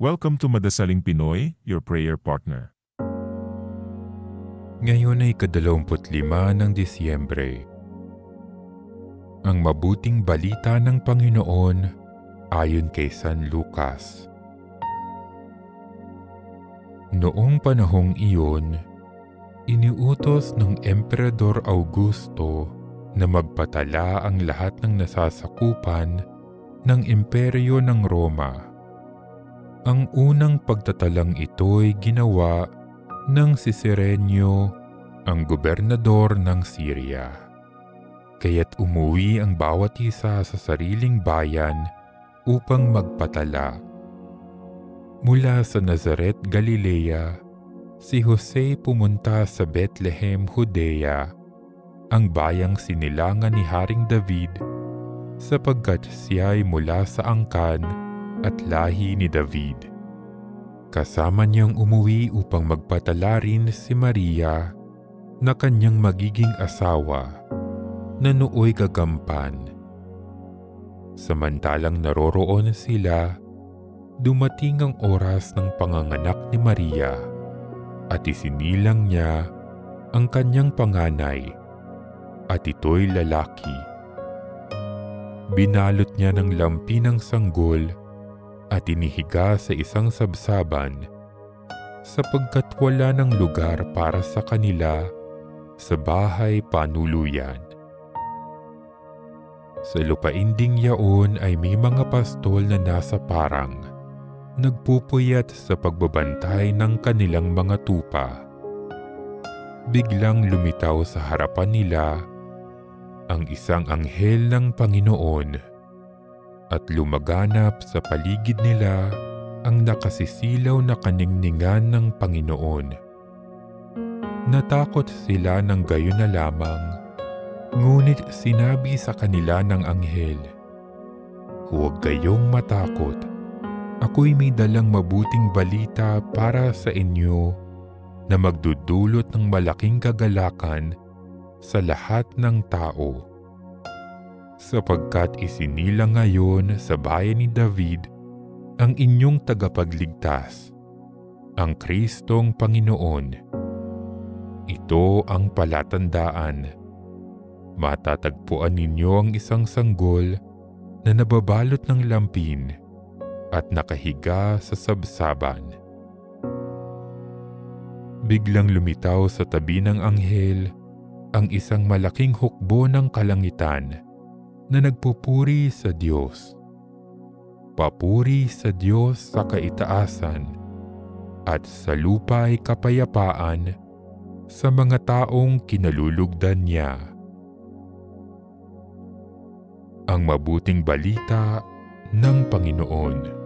Welcome to Madasaling Pinoy, your prayer partner. Ngayon ay 25 ng Disyembre. Ang mabuting balita ng Panginoon ayon kay San Lucas. Noong panahong iyon, iniutos ng Emperador Augusto na magpatala ang lahat ng nasasakupan ng imperyo ng Roma. Ang unang pagtatalang ito'y ginawa ng si Cirenio, ang gobernador ng Syria. Kaya't umuwi ang bawat isa sa sariling bayan upang magpatala. Mula sa Nazaret, Galilea, si Jose pumunta sa Bethlehem, Judea, ang bayang sinilangan ni Haring David, sapagkat siya'y mula sa angkan at lahi ni David. Kasama niyang umuwi upang magpatala rin si Maria na kanyang magiging asawa na nooy gagampan. Samantalang naroroon sila, dumating ang oras ng panganganak ni Maria at isinilang niya ang kanyang panganay at ito'y lalaki. Binalot niya ng lampi ng sanggol at inihiga sa isang sabsaban sapagkat wala ng lugar para sa kanila sa bahay panuluyan. Sa lupain ding yaon ay may mga pastol na nasa parang, nagpupuyat sa pagbabantay ng kanilang mga tupa. Biglang lumitaw sa harapan nila ang isang anghel ng Panginoon at lumaganap sa paligid nila ang nakasisilaw na kaningningan ng Panginoon. Natakot sila ng gayon na lamang, ngunit sinabi sa kanila ng anghel, "Huwag kayong matakot. Ako'y may dalang mabuting balita para sa inyo na magdudulot ng malaking kagalakan sa lahat ng tao. Sapagkat isinilang ngayon sa bayan ni David ang inyong tagapagligtas, ang Kristong Panginoon. Ito ang palatandaan. Matatagpuan ninyo ang isang sanggol na nababalot ng lampin at nakahiga sa sabsaban." Biglang lumitaw sa tabi ng anghel ang isang malaking hukbo ng kalangitan na nagpupuri sa Diyos. Papuri sa Diyos sa kaitaasan at sa lupa ay kapayapaan sa mga taong kinalulugdan niya. Ang mabuting balita ng Panginoon.